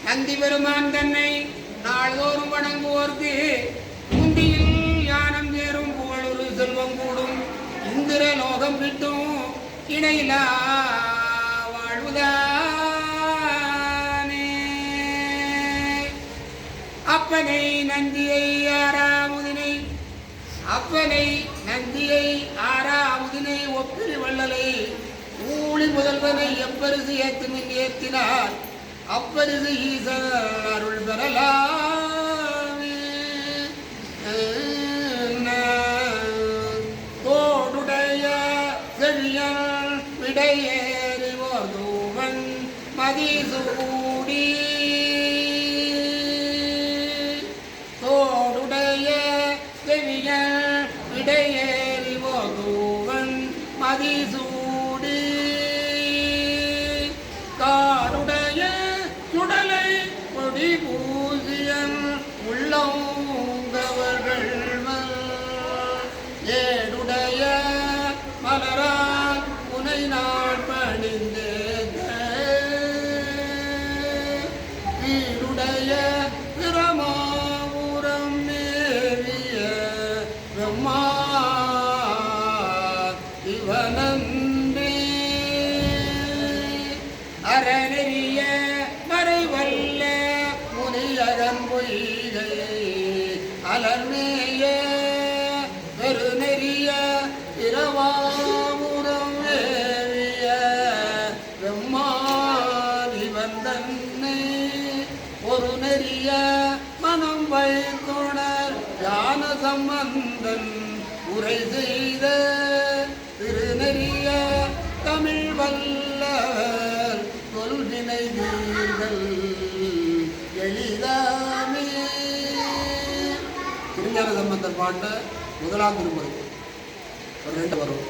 நந்தி பெருமான் தன்னை நாள்தோறும் வணங்குவோர்க்கு முந்தியில் யானம் சேரும் புகழொரு செல்வம் கூடும் இந்திர லோகம் கிட்டும் இணையிலா வாழ்வுதானே. அப்பனை நந்தியை ஆறாமுதினை ஒப்பிரி வள்ளலை ஊழி முதல்வனை எப்பரிசு ஏத்துமின் ஏத்தினார் அப்பரிசு ஈசன் அருள் பெறலாமே. தோடுடைய செழியல் விடையேறிவோர் தூவன் மதிசூடி தோடுடைய செழியல் விடையேறிவோர் தூவன் மதிசூடி காடுடைய சுடலை கொடி பூசியன் உள்ளவர்கள் ஏடுடைய மலரால் புனை நாள் பணிந்தேத வீடுடைய பிரமாபுரம் மேவிய பிரம்மா இவனன்றே அறநெறிய மறைவல்ல முனியகன் பொய்கை அலர்மேய பெருநெறிய இரவாமுரம் ஏறிய பிரம்மாதிவன் தன்னை ஒரு நெறிய மனம் வைத்துணர் ஞான சம்பந்தன் உரை செய்த திருநெறிய தமிழ் வல்லவர் கொள்வினை நீர்கள் எளிதாமே. திருஞான சம்பந்தர் பாண்ட முதலாம் திருமுறை 2 வரும்.